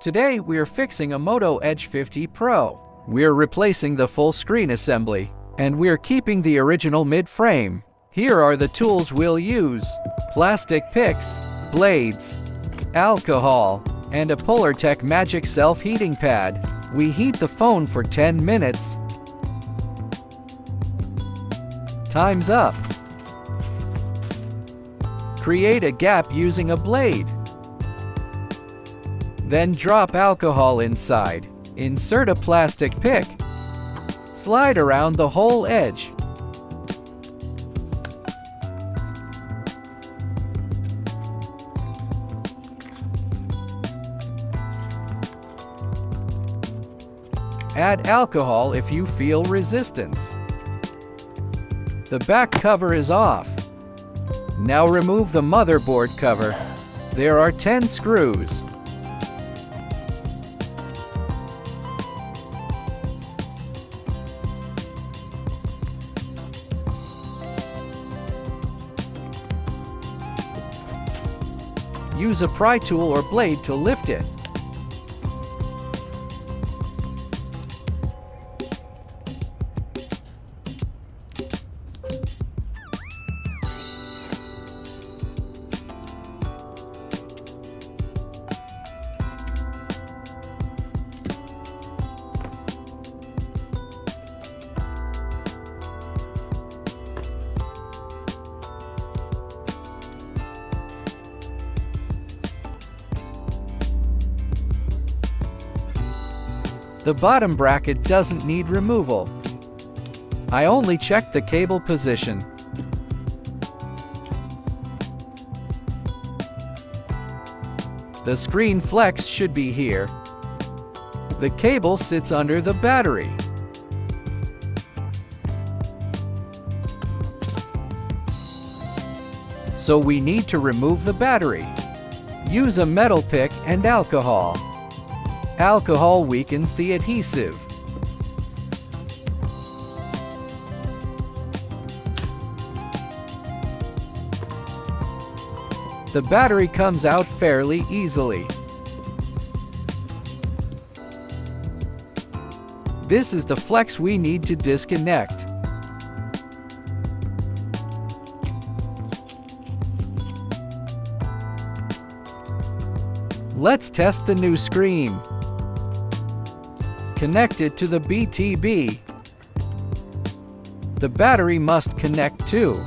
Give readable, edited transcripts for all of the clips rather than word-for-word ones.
Today we're fixing a Moto Edge 50 Pro. We're replacing the full screen assembly, and we're keeping the original mid-frame. Here are the tools we'll use: plastic picks, blades, alcohol, and a PolarTech Magic self-heating pad. We heat the phone for 10 minutes. Time's up. Create a gap using a blade. Then drop alcohol inside. Insert a plastic pick. Slide around the whole edge. Add alcohol if you feel resistance. The back cover is off. Now remove the motherboard cover. There are 10 screws. Use a pry tool or blade to lift it. The bottom bracket doesn't need removal. I only checked the cable position. The screen flex should be here. The cable sits under the battery. So we need to remove the battery. Use a metal pick and alcohol. Alcohol weakens the adhesive. The battery comes out fairly easily. This is the flex we need to disconnect. Let's test the new screen. Connect it to the BTB. The battery must connect too.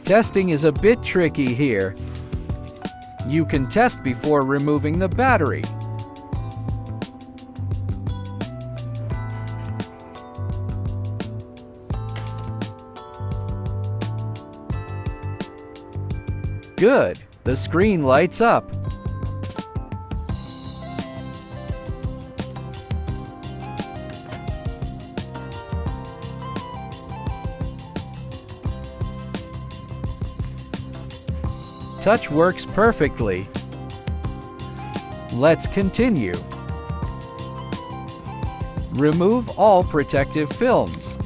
Testing is a bit tricky here. You can test before removing the battery. Good, the screen lights up. Touch works perfectly. Let's continue. Remove all protective films.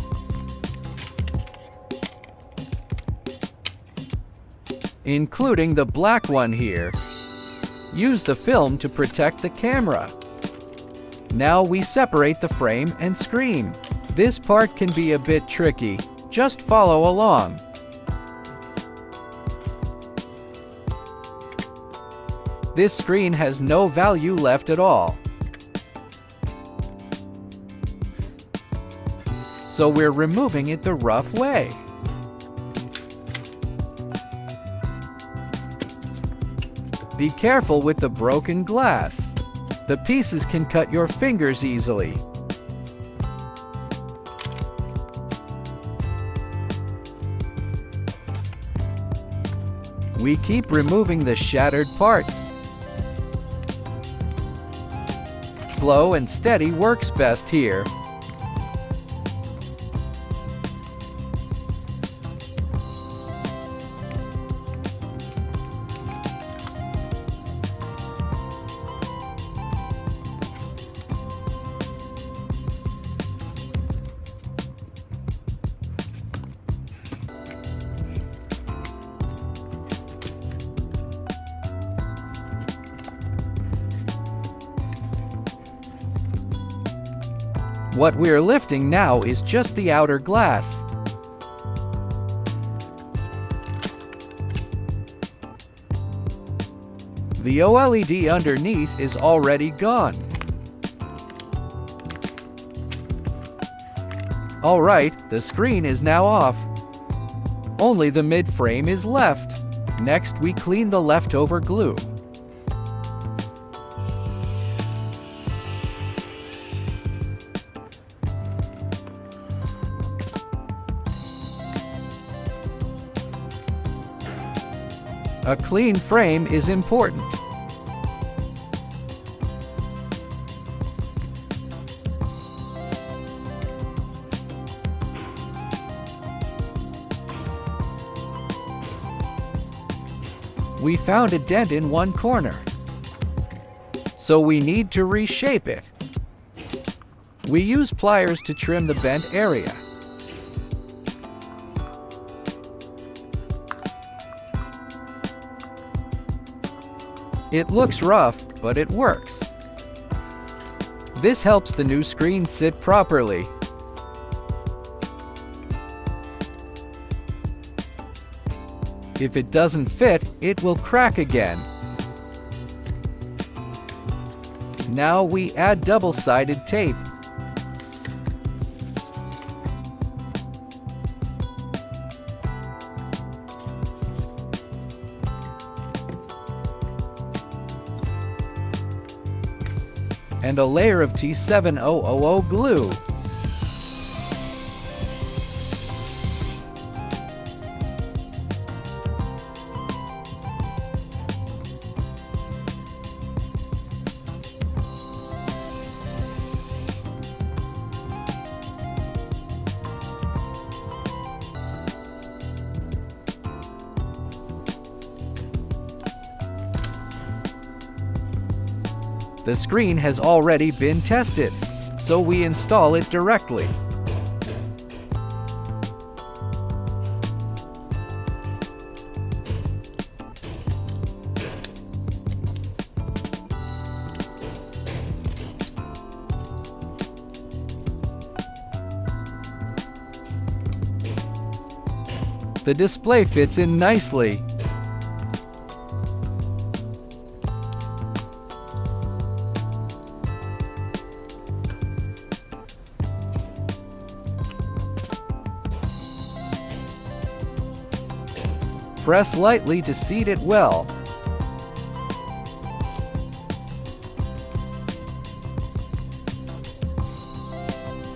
Including the black one here. Use the film to protect the camera. Now we separate the frame and screen. This part can be a bit tricky. Just follow along. This screen has no value left at all. So we're removing it the rough way. Be careful with the broken glass. The pieces can cut your fingers easily. We keep removing the shattered parts. Slow and steady works best here. What we're lifting now is just the outer glass. The OLED underneath is already gone. Alright, the screen is now off. Only the mid-frame is left. Next, we clean the leftover glue. A clean frame is important. We found a dent in one corner, so we need to reshape it. We use pliers to trim the bent area. It looks rough, but it works. This helps the new screen sit properly. If it doesn't fit, it will crack again. Now we add double-sided tape. And a layer of T7000 glue. The screen has already been tested, so we install it directly. The display fits in nicely. Press lightly to seat it well.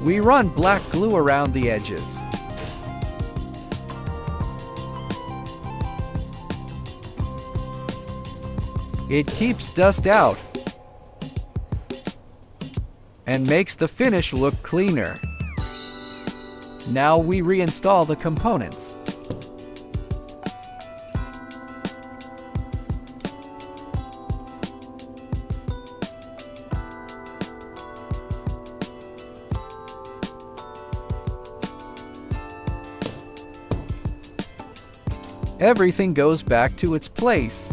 We run black glue around the edges. It keeps dust out and makes the finish look cleaner. Now we reinstall the components. Everything goes back to its place.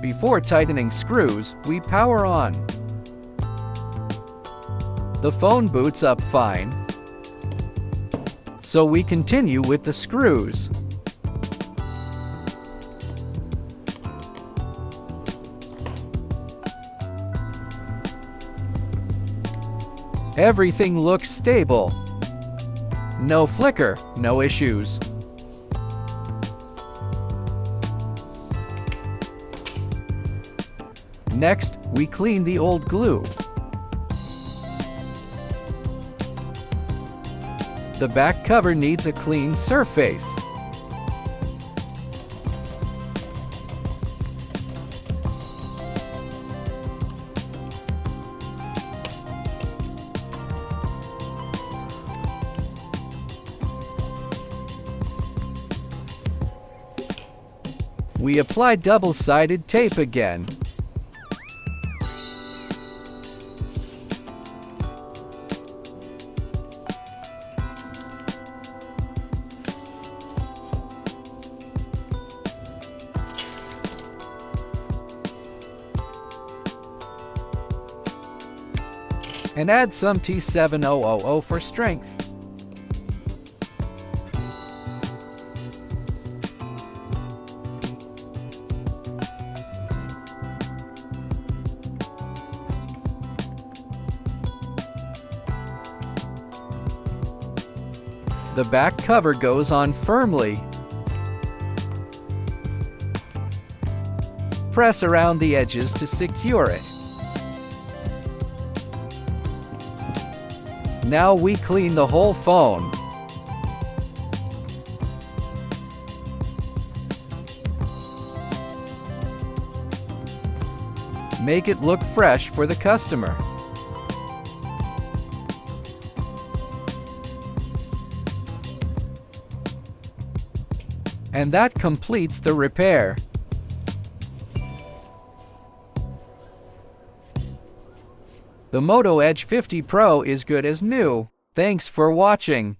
Before tightening screws, we power on. The phone boots up fine, so we continue with the screws. Everything looks stable. No flicker, no issues. Next, we clean the old glue. The back cover needs a clean surface. We apply double-sided tape again. And add some T7000 for strength. The back cover goes on firmly. Press around the edges to secure it. Now we clean the whole phone. Make it look fresh for the customer. And that completes the repair. The Moto Edge 50 Pro is good as new. Thanks for watching.